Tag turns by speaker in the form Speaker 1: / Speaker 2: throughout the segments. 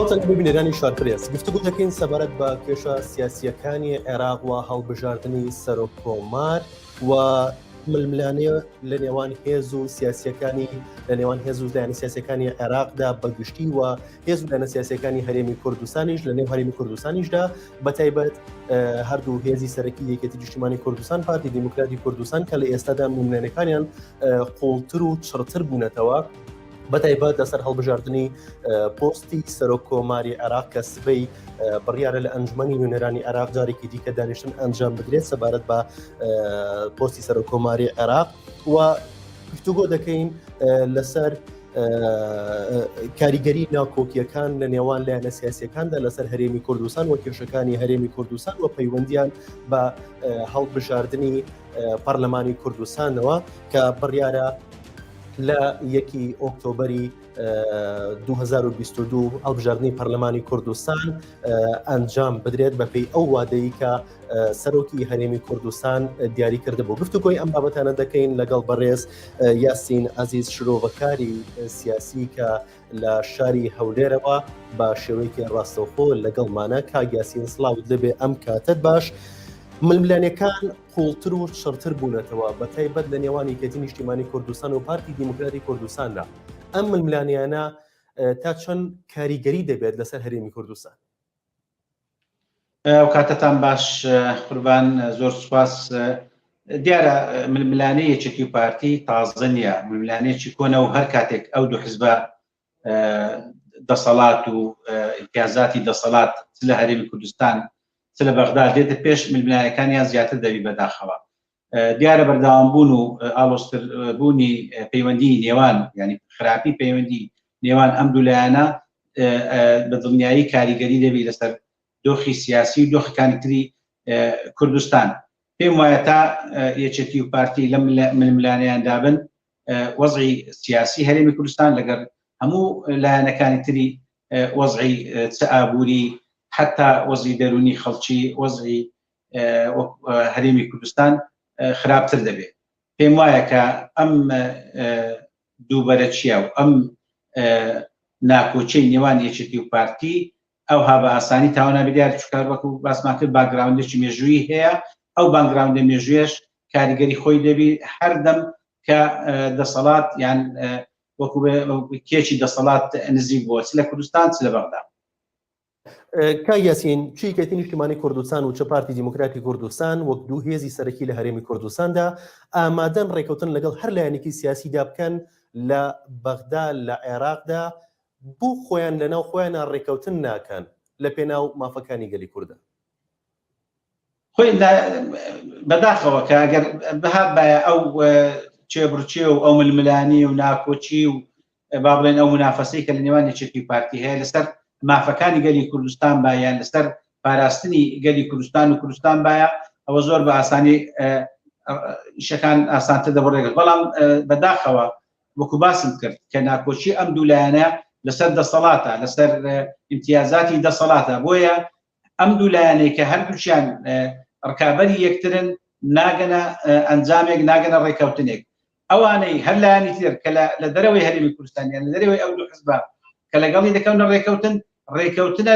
Speaker 1: چاوتەن ببینێرانی شارپرێز گفتگو دەکەین سەبارەت بە کێشە سیاسیەکانی عێراق و هەڵبژاردننی سەرۆکۆمار و ململانەیە لە نێوان هێز و سیاسیەکانی لە نێوان هێز و لایەنە سیاسیەکانی عێراقدا بەگشتی و هێز و لایەنە سیاسیەکانی هەرێمی کوردستانیش لە نێو هەرێمی کوردستانیشدا بەتایبەت هەردوو هێزی سەرەکی یەکێتی نیشتیمانی کوردستان پارتی دیموکراتی کوردستان کە لە ئێستادا ململانەکانیان قوڵتر و چڕتر بوونەتەوە بەتایبەت لەسەر هەڵبژاردننی پۆستی سەرۆکۆماری عێراق کە سبەی بڕیارە لە ئەنجومەنی نوێنەرانی عێراق جارێکی دیکە دانیشتن ئەنجام بدرێت سەبارەت بە پۆستی سەرۆکۆماری عێراق و گفتوگۆ دەکەین لەسەر کاریگەری ناکۆکیەکان لە نێوان لایەنە سیاسیەکاندا لەسەر هەرێمی کوردستان و کێشەکانی هەرێمی کوردستان و پەیوەندیان بە هەڵبژاردننی پەرلەمانی کوردستانەوە کە بڕیارە لە 1 ئۆکتۆبەری 2022 هەڵبژاردننی پەرلەمانی کوردستان ئەنجام بدرێت بەپێی ئەو وادەی کە سەرۆکی هەرێمی کوردستان دیاری کردبوو. گفتوگۆی ئەم بابەتانە دەکەین لەگەڵ بەڕێز یاسین عەزیز شرۆڤەکاری سیاسی کە لە شاری هەولێرەوە بە شێوەیەکی ڕاستەوخۆ لەگەڵمانە. کاک یاسین سڵاوت دەبێ ئەم کاتت باش. ململانەکان قوڵتر و شڕتر بوونەتەوە بەتایبەت لە نێوان یەکێتی نیشتیمانی کوردستان و پارتی دیموکراتی کوردستاندا. ئەم ململانیانە تا چەند کاریگەری دەبێت لەسەر هەرێمی کوردستان؟
Speaker 2: ئەو کاتتان باش قوربان، زۆر سوپاس. دیارە ململانەی یەکێتی و پارتی تازە نییە، ململانەیەکی کۆنە و هەر کاتێک ئەو دوو حیزبە دەسەڵات و امتیازاتی دەسەڵات لە هەرێمی کوردستان لە بەغدا دێتە پێش ململانەکانیان زیاتر دەبی بەداخەوە. دیارە بەردەوامبوون و ئاڵۆزتربوونی پەیوەندی نێوان ینی خراپی پەیوەندی نێوان ئەم دوو لایەنە بە دڵنیایی کاریگەری دەبی لەسەر دۆخی سیاسی و دۆخەکانی تری کوردستان. پێم وایە تا یەکێتی و پارتی لە ململانەیان دابن وەزعی سیاسی هەرێمی کوردستان لەگەر هەموو لایەنەکانی تری وەزعی چ ئابووری حتا وەزعی دەرونی خەڵکی وەزعی هەرێمی کوردستان خراپتر دەبێت. پێم وایە کە ئەم دووبەرە چیە و ئەم ناکۆچەی نێوان یەکێتی و پارتی ئەوها بە ئاسانی تاوانە بدیار چکار وەکو باسمان کرد باگراوندێکی مێژووی هەیە. ئەو باگراوندە مێژوێش کاریگەری خۆی دەبی هەردەم کە دەسەڵات یان وەکو کێکی دەسەڵات نزیک بۆ چ لە کوردستان چ لە بەغدا.
Speaker 1: کاک یاسین، چ یەکێتی نیشتیمانی کوردستان و چ پارتی دیموکراتی کوردستان وەک دوو هێزی سەرەکی لە هەرێمی کوردستاندا ئامادەن ڕێکەوتن لەگەڵ هەر لایەنێکی سیاسیدا بکەن لە بەغدا لە عێراقدا بۆ خۆیان لەناو خۆیانە ڕێکەوتن ناکەن لە پێناو مافەکانی گەلی کوردە؟
Speaker 2: خۆی بەداخەوە کە ئەگەر بەهات بایە ئەو چێبڕچێ و ئەو ململانی و ناکۆچی و با بڵێن ئەو منافەسەی کە لە نێوان یەکێتی پارتی هەیە لەسەر مافەکانی گەلی کوردستان بایان لەسەر پاراستنی گەلی کوردستان و کوردستان باە ئەوە زۆر بە ئاسانی شەکان ئاسانتر دەبڕێگەل. بەڵام بەداخەوە وەکو باسم کرد کە ناکۆچی ئەم دوولایەنە لەسەر دەسەڵاتە لەسەر امتیازاتی دەسەڵاتە. بۆیە ئەم دوولایەنەی کە هەردووچیان ڕکابەری یەکترن ناگەنە ئەنجامێک ناگەنە ڕێکەوتنێک. ئەوانەی هەر لایەنی تر کە لە دەرەوەی هەرێمی کوردستانیان لە دەرەوەی ئەو دوو حیزبە کە لەگەڵی دەکەونە ڕێکەوتنە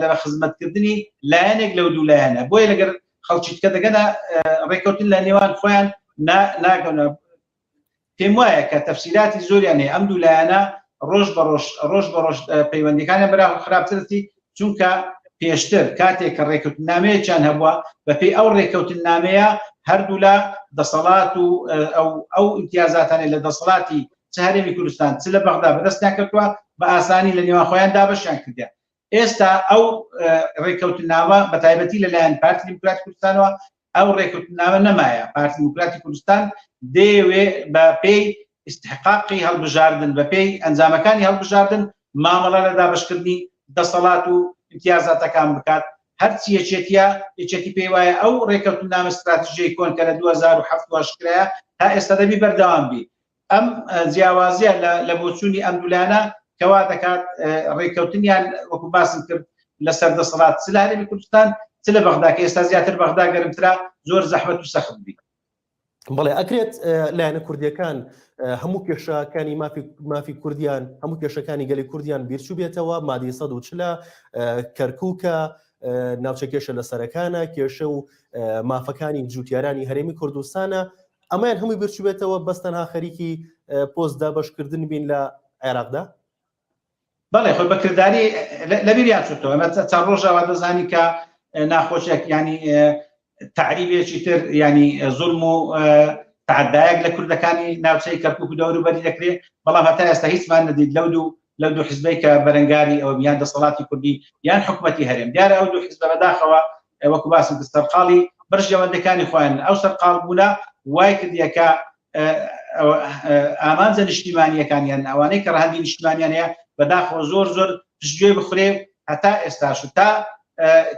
Speaker 2: لە خزمەتکردنی لایەنێک لەو دوو لایەنە. بۆیە لەگەر خەڵکی تکە دەگەنە ڕێکەوتن لە نێوان خۆیان ناگەونە. پێم وایە کە تەفسیراتی زۆریان هەیە ئەم دوو لایەنە ڕۆژ بە ڕۆژ پەیوەندیەکانیان بەراورد خراپترەتی، چونکە پێشتر کاتێک کە ڕێکەوتنامەیەکیان هەبووە بەپێی ئەو ڕێکەوتنامەیە هەردوو لە دەسەڵات و ئەو امتیازاتانێ لە دەسەڵاتی چ هەرێمی کوردستان چ لە بەغدا بەدەستیان کردووە بە ئاسانی لە نێوان خۆیان دابەشیان کردیان. ئێستا ئەو ڕێکەوتنامە بە تایبەتی لەلایەن پارتی دیموکراتی کوردستانەوە ئەو ڕێکەوتنامە نەمایە. پارتی دیموکراتی کوردستان دەیەوێ بە پێی استحقاقی هەڵبژاردن بە پێی ئەنجامەکانی هەڵبژاردن مامەڵە لە دابەشکردنی دەسەڵات و امتیازاتەکان بکات. هەرچی یەکێتی پێی وایە ئەو ڕێکەوتنامە استراتیژیەی کۆن کە لە 2007 شکرایە تا ئێستا دەبی بەردەوام بی. ئەم جیاوازیە لە بۆچوونی ئەم دوولانە کەوا دەکات ڕێکەوتنیان وەکو باسم کرد لەسەر دەسەڵات چ لە هەرێمی کوردستان چ لە بەغدا کە ئێستا زیاتر بەغدا گەرمترا زۆر زەحمەت و سەخت بی.
Speaker 1: بەڵێ ئەکرێت لایەنە کوردیەکان هەموو کێشەکانی مافی کوردیان هەموو کێشەکانی گەلی کوردیان بیرچوو بێتەوە مادی 140 کەرکووکە ناوچە کێشە لە سەرەکانە کێشە و مافەکانی جوتیارانی هەرێمی کوردستانە ئەمایان هەمووی بیرچوو بێتەوە بەستەنها خەریکی پۆستدا بەشکردن بین لە عێراقدا.
Speaker 2: بەڵێ خۆی بەکردداری لەبیریان چوتەوە ئەمە چەند ڕۆژەوە دەزانی کە ناخۆشێک ینی تعریبێکی تر ینی زوڵم و تعدایەک لە کوردەکانی ناوچەی کەرکووک و دەوروبەری دەکرێت بەڵام هەتا ئێستا هیچمان نەدیت لەو دوو حیزبەی کە بەرەنگاری ئەوە یان دەسەڵاتی کوردی یان حکوومەتی هەرێم دیارە ئەو دوو حیزبە بەداخەوە وەکو باسم سەرقاڵی بەرژەوەندەکانی خۆیان ئەو سەرقاڵ بوونە وای کردیەکە ئامانجە نیشتیمانیەکانیان ئەوانەی کە ڕەهەندی نیشتیمانیان هەیە بەداخەوە زۆر پشتگوێ بخورێ هەتا ئێستاش تا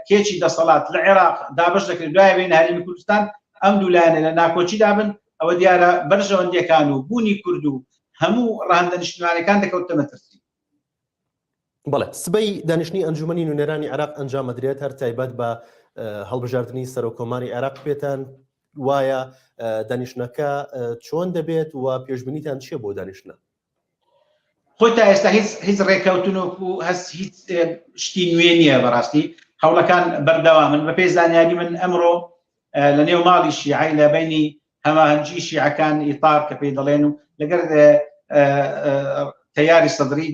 Speaker 2: کێچی دەسەڵات لە عێراق دابش دەکرێت دوایە بین هەرێمی کوردستان ئەم دوو لایەنە لە ناکۆچی دابن ئەوە دیارە بەرژەوەندیەکان و بوونی کورد و هەموو ڕەهەندە نیشتیمانیەکان دەکەوتە مەترسی.
Speaker 1: بەڵێ سبەی دانیشتنی ئەنجومەنی نوێنەرانی عێراق ئەنجامەدرێت هەر تایبەت بە هەڵبژاردننی سەرۆکۆماری عێراق پێتان وایە دانیشتنەکە چۆن دەبێت و پێشبینیتان چییە بۆ دانیشتنە؟
Speaker 2: خۆی تا ئێستا هیچ ڕێکەوتنێک و هەست هیچ شتی نوێ نییە بەڕاستی هەوڵەکان بەردەوامن بە پێی زانیاری من ئەمڕۆ لە نێو ماڵی شیعی لە بینی هەماهەنگی شیعەکان ئیتار کە پێی دەڵێن و لەگەر تەیاری سەدری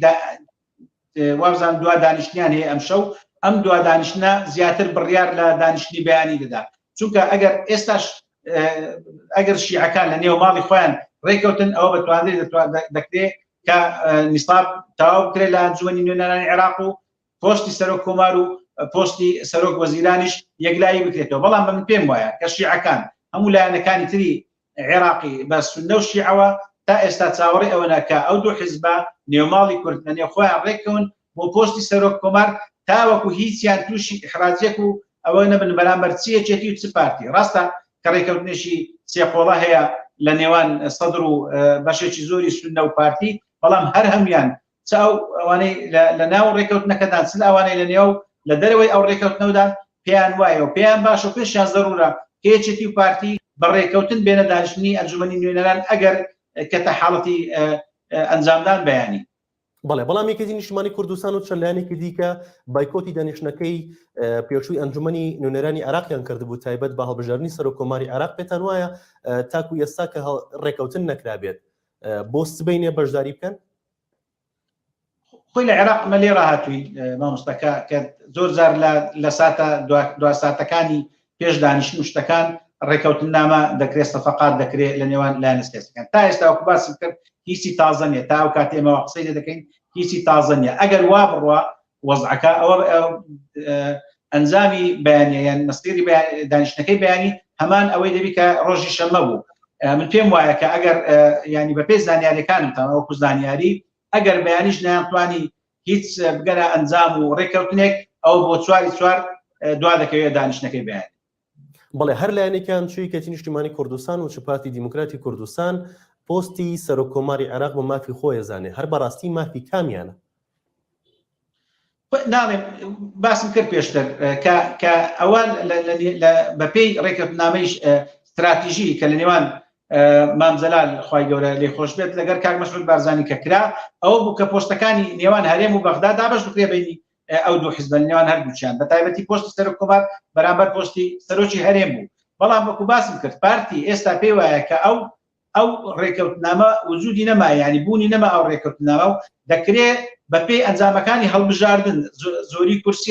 Speaker 2: وابزان دوا دانیشتیان هەیە ئەم شەو ئەم دوا دانیشتنە زیاتر بڕیار لە دانیشتنی بەیانی دەدا چونکە ئەگەر شیعەکان لە نێو ماڵی خۆیان ڕێکەوتن ئەوە بەتوانێت دەکرێت کە نیساب تەواو بکرێت لە ئەنجومەنی نوێنەرانی عێراق و پۆستی سەرۆک کۆمار و پۆستی سەرۆک وەزیرانیش یەکلایی بکرێتەوە بەڵام من پێم وایە کە شیعەکان هەموو لایەنەکانی تری عێراقی بە سونە و شیعەوە تا ئێستا چاوەڕێ ئەوە ناکە ئەو دوو حیزبە نێوماڵی کورد لە نێو خۆیان ڕێکەون بۆ پۆستی سەرۆک کۆمار تاوەکو هیچیان تووشی ئیحراجێک و ئەوە نەبن بەرامبەر چیەکێتی و چ پارتی ڕاستە کە ڕێکەوتنێکی سێقۆڵە هەیە لە نێوان سەدر و بەشێکی زۆری سونە و پارتی بەڵام هەر هەمیان چ ئەوانەی لە ناو ڕێکەوتنەکەدان چ ئەوانەی لە نێو لە دەرەوەی ئەو ڕێکەوتنەوەدان پێیان وایە و پێیان باشە و پێشیان زەرورە هەیەکێتی و پارتی بە ڕێکەوتن بێنە دانیشتنی ئەنجومەنی نوێنەران ئەگەر کەتە حاڵەتی ئەنجامدان بەیانی.
Speaker 1: بەڵێ بەڵام یەکێتی نیشتیمانی کوردستان و چەند لایەنێکی دیکە بایکۆتی دانیشتنەکەی پێشووی ئەنجومەنی نوێنەرانی عێراقیان کردبوو تایبەت بە هەڵبژاردننی سەرۆکۆماری عێراق پێتان وایە تاکو ئێستا کە ڕێکەوتن نەکرابێت بۆ سبەینێ بەشداری بکەن؟
Speaker 2: خۆی لە عێراق مە لێ ڕاهاتووی مامۆستاکە کە زۆر جار لە ساتە دوا ساتەکانی پێش دانیشتن و شتەکان ڕێکەوتن نامە دەکرێت سەفەقات دەکرێت لە نێوان لایەنە سیاسیەکان تا ئێستا وەکو باسم کرد هیچی تازە نیە تا ئەو کاتی ئێمە قسەی لێ دەکەین هیچی تازە نیە ئەگەر وا بڕوە وەزعەکە ئەوە ئەنجامی بەیانیە یان مەسیری دانیشتنەکەی بەیانی هەمان ئەوەی دەبی کە ڕۆژی شەمە بوو من پێم وایە کە ئەگەر ینی بە پێی زانیاریەکانم تا وەکو زانیاری ئەگەر بەیانیش نەیانتوانی هیچ بگەرە ئەنجام و ڕێکەوتنێک ئەو بۆ چوار دوا دەکەوێت دانیشتنەکەی بەیانی.
Speaker 1: بەڵێ هەر لایەنێکیان چووی کەتی نیشتیمانی کوردستان و چپارتی دیموکراتی کوردستان پۆستی سەرۆکۆماری عێراق بە مافی خۆی زانێ هەر بەڕاستی مافی کامیانە؟
Speaker 2: ناڵێم باسم کرد پێشتر کە ئەوە بەپێی ڕێکەوتنامەی استراتیژی کە لە نێوان مامزەلال خوای گەورە لێ خۆش بێت لەگەر کاک مەسعود بارزانی کە کرا ئەوە بوو کە پۆستەکانی نێوان هەرێم و بەغدا دابەش بکرێ بینی ئەو دوو حیزبە نێوان هەردووچیان بە تایبەتی پۆستی سەرۆک کۆمار بەرامبەر پۆستی سەرۆکی هەرێم بوو بەڵام وەکو باسم کرد پارتی ئێستا پێی وایە کە ئەو ڕێکەوتنامە وجودی نەما ینی بوونی نەما ئەو ڕێکەوتنامە و دەکرێت بەپێی ئەنجامەکانی هەڵبژاردن زۆری کورسی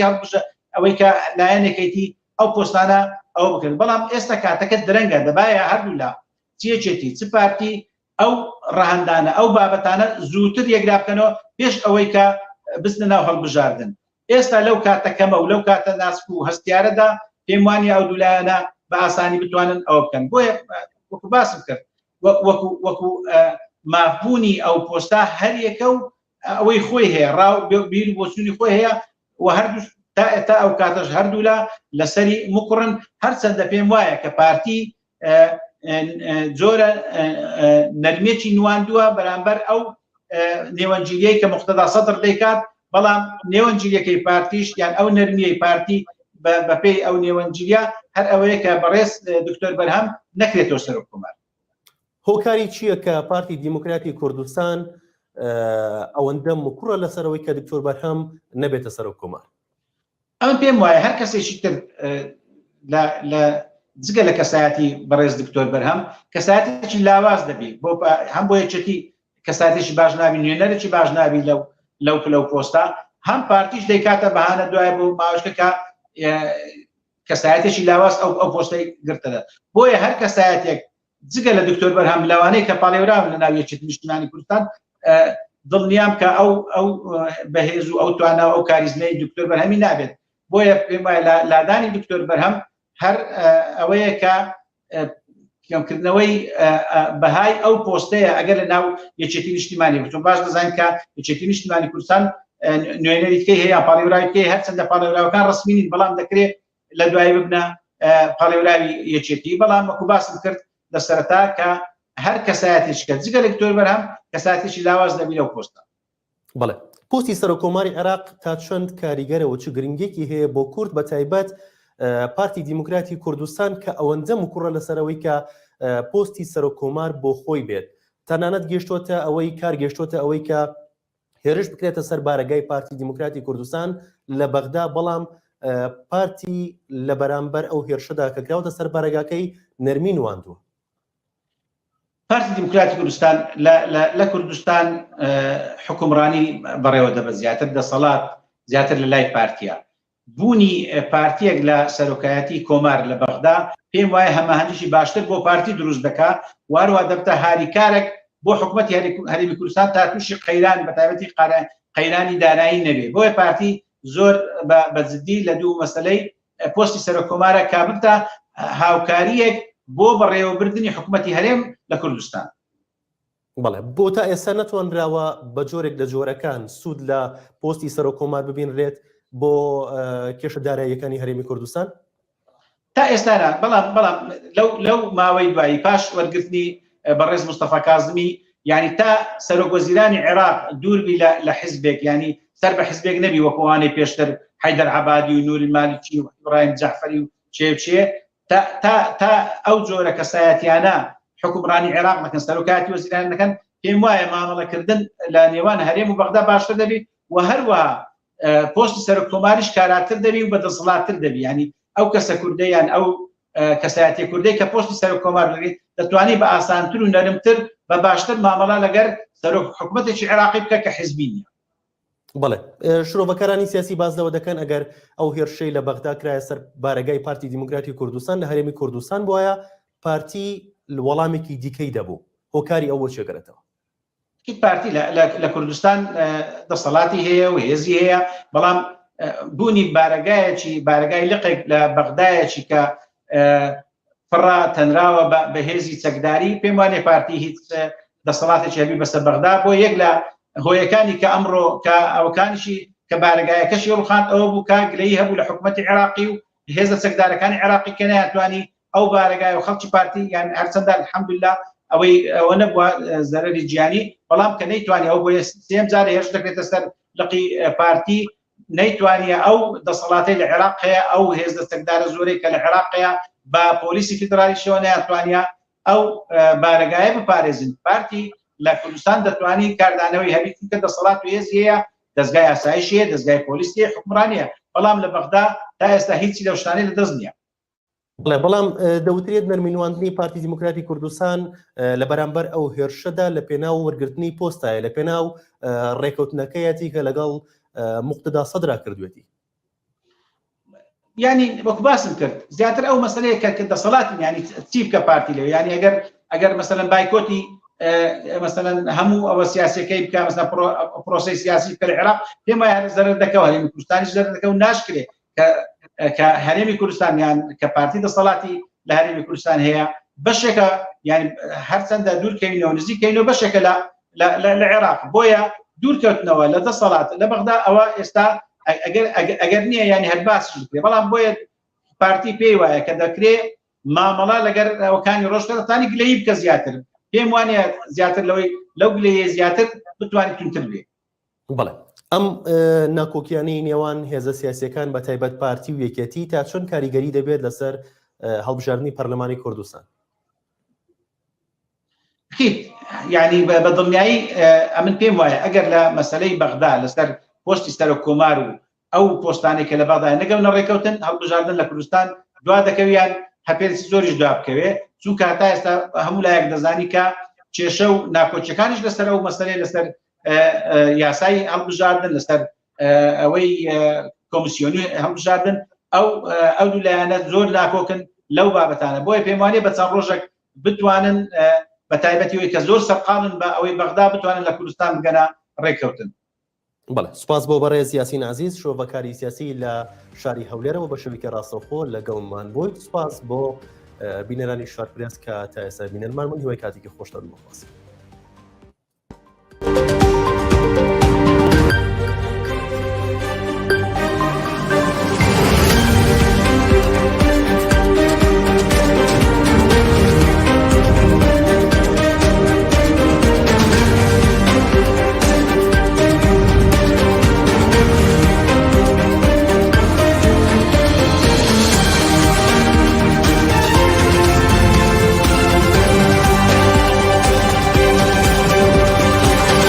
Speaker 2: ئەوەی کە لایەنێکیتی ئەو پۆستانە ئەو بکرد بەڵام ئێستا کاتەکە درەنگە دەبایە هەردوو لا چیەکێتی چ پارتی ئەو ڕەهەندانە ئەو بابەتانە زووتر یەکلا بکەنەوە پێش ئەوەی کە بستنە ناو هەڵبژاردن ئێستا لەو کاتەکەمە و لەو کاتە ناسک و هەستیارەدا پێم وانی ئەو دوولایەنە بە ئاسانی بتوانن ئەوە بکەن بۆیە وەکو باسم کرد وەکو مافبوونی ئەو پۆستا هەر یەکە و ئەوەی خۆی هەیە ڕاو بیر بۆچوونی خۆی هەیە و هەردوو تا ئەو کاتەش هەردوولا لەسەری مقڕن هەرچەندە پێم وایە کە پارتی جۆرە نەرمێکی نواندووە بەرامبەر ئەو نێوەنجیلیەی کە مختەدا سەدر دەیکات بەڵام نێوەنجیلیەکەی پارتیش یان ئەو نەرمیەی پارتی بەپێی ئەو نێوەنجیلیە هەر ئەوەیە کە بەڕێز دکتۆر بەرهەم نەکرێتەوە سەرۆک کۆمار
Speaker 1: هۆکاری چییە کە پارتی دیموکراتی کوردستان ئەوەندە مکوڕە لەسەرەوەی کە دکتۆر بەرهەم نەبێتە سەر کۆمار؟
Speaker 2: ئەمە پێم وایە هەر کەسێکی تر لە جگە لە کەسایەتی بەڕێز دکتۆر بەرهەم کەسایەتێکی لاواز دەبێت هەم بۆ یەکێتی کەسایەتێکی باش نابی، نوێنەرێکی باش نابی لەو پۆستە، هەم پارتیش دەیکاتە بەهانە دوای بۆ ماوەشکە کەسایەتێکی لاواز ئەو پۆستەی گرتەدە. بۆیە هەر کەسایەتێک جگە لە دکتۆر بەرهەم لەوانەیە کە پاڵێوراون لە ناو یەکێتی نیشتیمانی کوردستان دڵنیام کە ئەو بەهێز و ئەو توانە و ئەو کاریزمەی دکتۆر بەرهەمی نابێت. بۆیە پێم وایە لادانی دکتۆر بەرهەم هەر ئەوەیە کە کەمکردنەوەی بەهای ئەو پۆستەیە ئەگەر لە ناو یەکێتی نیشتیمانی بچون باش دەزانین کە یەکێتی نیشتیمانی کوردستان نوێنەریتکەی هەیە پاڵێوراویەکەی هەرچەندە پاڵێوراوەکان ڕسمی نین، بەڵام دەکرێت لە دوای ببنە پاڵێوراوی یەکێتی. بەڵام وەکو باسم کرد لە سەرەتا کە هەر کەسایەتێک کە جگە لە دکتۆر بەرهەم کەسایەتێکی لاواز دەبێت لەو پۆستە.
Speaker 1: بەڵێ پۆستی سەرۆکۆماری عێراق تا چەند کاریگەرەوە چ گرنگێکی هەیە بۆ کورد بە تایبەت پارتی دیموکراتی کوردستان کە ئەوەندە مکوڕە لەسەرەوەی کە پۆستی سەرۆکۆمار بۆ خۆی بێت، تەنانەت گەشتوتە ئەوەی کار گەشتوتە ئەوەی کە هێرش بکرێتە سەر بارگای پارتی دیموکراتی کوردستان لە بەغدا، بەڵام پارتی لە بەرامبەر ئەو هێرشەدا کە کراوتە سەر بارگاکەی نەرمی نواندووە.
Speaker 2: پارتی دیموکراتی کوردستان لە کوردستان حکومڕانی بەڕێوە دەبێت، زیاتر دەسەڵات زیاتر لە لای پارتیە. بوونی پارتیەک لە سەرۆکایەتی کۆمار لە بەغدا پێم وایە هەماهەنگیشی باشتر بۆ پارتی دروست دەکات، وارووا دەبتە هاریکارێک بۆ حکوومەتی هەرێمی کوردستان تا تووشی قەیران بە تایبەتی قەیرانی دانایی نەبێت. بۆیە پارتی زۆر بەجددی لە دوو مەسەلەی پۆستی سەرۆکۆمارە کابتە هاوکاریەک بۆ بەڕێوەبردننی حکوومەتی هەرێم لە کوردستان.
Speaker 1: بەڵێ بۆ تا ئێستا نەتوانراوە بە جۆرێک لە جۆرەکان سوود لە پۆستی سەرۆکۆمار ببینرێت بۆ کێشە داراییەکانی هەرێمی کوردستان
Speaker 2: تا ئێستاە. بەڵام لەو ماوەی دوایی پاش وەرگرتنی بەڕێز مستەفا کاظمی، یعنی تا سەرۆکوەزیرانی عێراق دووربی لە حیزبێک، ینی سەر بە حیزبێک نەبی وەکوانەی پێشتر حەیدەر عەبادی و نووری مالیکی و ئیبراهیم جەعفەری و چێ تا ئەو جۆرە کەسایەتیانە حکومڕانی عێراق نەکەن، سەرۆکایەتی وەزیران نەکەن، پێم وایە مامەڵەکردن لە نێوان هەرێم و بەغدا باشتر دەبێت و هەروەها پۆستی سەرۆککۆماریش کاراتر دەبی و بەدەسەڵاتتر دەبی. ینی ئەو کەسە کوردەیان ئەو کەسایەتی کوردەی کە پۆستی سەرۆککۆمار دەبێت دەتوانێت بە ئاسانتر و نەرمتر بە باشتر مامەڵە لەگەر سەرۆک حکوومەتێکی عێراقی بکە کە حیزبی نیە.
Speaker 1: بەڵێ شرۆڤەکانی سیاسی باز لەوە دەکەن ئەگەر ئەو هێرشەی لە بەغدا کرایە سەر بارگای پارتی دیموکراتی کوردستان لە هەرێمی کوردستان بووایە پارتی وەڵامێکی دیکەی دەبوو، هۆکاری ئەوە چێگەرێتەوە.
Speaker 2: پارتی لە کوردستان دەسەڵاتی هەیە و هێزی هەیە، بەڵام بوونی بارگای لقێک لە بەغدایەکی کە فڕا تەنراوە بە هێزی چەکداری، پێم وانێ پارتی هیچ دەسەڵاتێکی هەبی بەسەر بەغدا. بۆ یەک لە هۆیەکانی کە ئەمڕۆ کە ئەوەکانیشی کە بارگایەکەشی ڕوخاند ئەوە بوو کە گلەیی هەبوو لە حکوومەتی عێراقی و هێزە چەکدارەکانی عێراقی کە نەیانتوانی ئەو بارگای و خەڵکی پارتی یان هەرچەندە الحەمدوللا ئەوە نەبووە زەرەری گیانی، بەڵام کە نەیتوانی ئەو بۆ سێم جارە هێرش دەکرێتە سەر لقی پارتی، نەیتوانیە ئەو دەسەڵاتی لە عێراق هەیە، ئەو هێزە چەکدارە زۆرەی کە لە عێراق هەیە بە پۆلیسی فیدرالیشەوە نەیانتوانیە ئەو بارگایە بپارێزن. پارتی لە کوردستان دەتوانی کاردانەوەی هەبی کە دەسەڵات و هێزی هەیە، دەستگای ئاسایشیە، دەستگای پۆلیسی، حکومڕانیە، بەڵام لە بەغدا تا ئێستا هیچی لەو شتانەی لەدەست نییە.
Speaker 1: بەڵام دەوترێت نەرمینواندنی پارتی دیموکراتی کوردستان لە بەرامبەر ئەو هێرشەدا لە پێناو وەرگرتنی پۆستایە، لە پێناو ڕێکەوتنەکەیەتی کە لەگەڵ موقتدا سەدرا کردوێتی.
Speaker 2: ینی وەکو باسم کرد زیاتر ئەو مەسەلەیە کە دەسەڵاتی ینی چی بکە پارتی لێ، ینی ئەگەر مەسەلەن بایکۆتی مثلا هەموو ئەوە سیاسەکەی بکە، مثلا پرۆسی سیاسی بکە لە عێراق، پێم وایە زەرەر دەکەوە، هەرێمی کوردستانیش زەرەر دەکەوە و ناشکرێ کە هەرێمی کوردستان یان کە پارتی دەسەڵاتی لە هەرێمی کوردستان هەیە بەشێکە، ینی هەرچەندە دوورکەوینەوە نزیکەینەوە بەشێکە لە عێراق. بۆیە دوورکەوتنەوە لە دەسەڵات لە بەغدا ئەوە ئێستا ئەگەر نییە ینی هەرباسش بکرێ، بەڵام بۆیە پارتی پێی وایە کە دەکرێت مامەڵە لەگەر ئەوەکانی ڕۆژکەتانی گلەیی بکە زیاتر، پێم وانە زیاتر لەو گلەیە زیاتر بتوانێت تونتر بێت.
Speaker 1: بەڵێ ئەم ناکۆکیانەی نێوان هێزە سیاسیەکان بە تایبەت پارتی و یەکێتی تا چۆن کاریگەری دەبێت لەسەر هەڵبژاردننی پەرلەمانی کوردستان؟
Speaker 2: یعنی بە دڵنیایی ئەمن پێم وایە ئەگەر لە مەسلەی بەغدا لەسەر پۆستی سەرۆک کۆمار و ئەو پۆستانێک کە لە بەغدا نەگەونە ڕێکەوتن هەڵبژاردن لە کوردستان دوا دەکەویان هەپێسی زۆریش دوا بکەوێ چونکە هەتا ئێستا هەموو لایەک دەزانی کە کێشە و ناکۆچیەکانیش لەسەر ئەو مەسەلەی لەسەر یاسای هەڵبژاردن لەسەر ئەوەی کۆمیسیۆنی هەڵبژاردن ئەو دوو لایەنە زۆر ناکۆکن لەو بابەتانە بۆیە پێم وانێ بە چەند ڕۆژێک بتوانن بە تایبەتیەوەی کە زۆر سەرقاڵن بە ئەوەی بەغدا بتوانن لە کوردستان بگەنە ڕێککەوتن.
Speaker 1: بەڵێ سوپاس بۆ بەڕێز یاسین عەزیز شۆڤەکاری سیاسی لە شاری هەولێرەوە بە شەویلکە ڕاستەوخۆ لەگەڵمان بوویت. سوپاس بۆ بینەرانی شارپرس کە تا ئێستا بینەرمان من هیوای کاتێکی خۆشتان بخواست.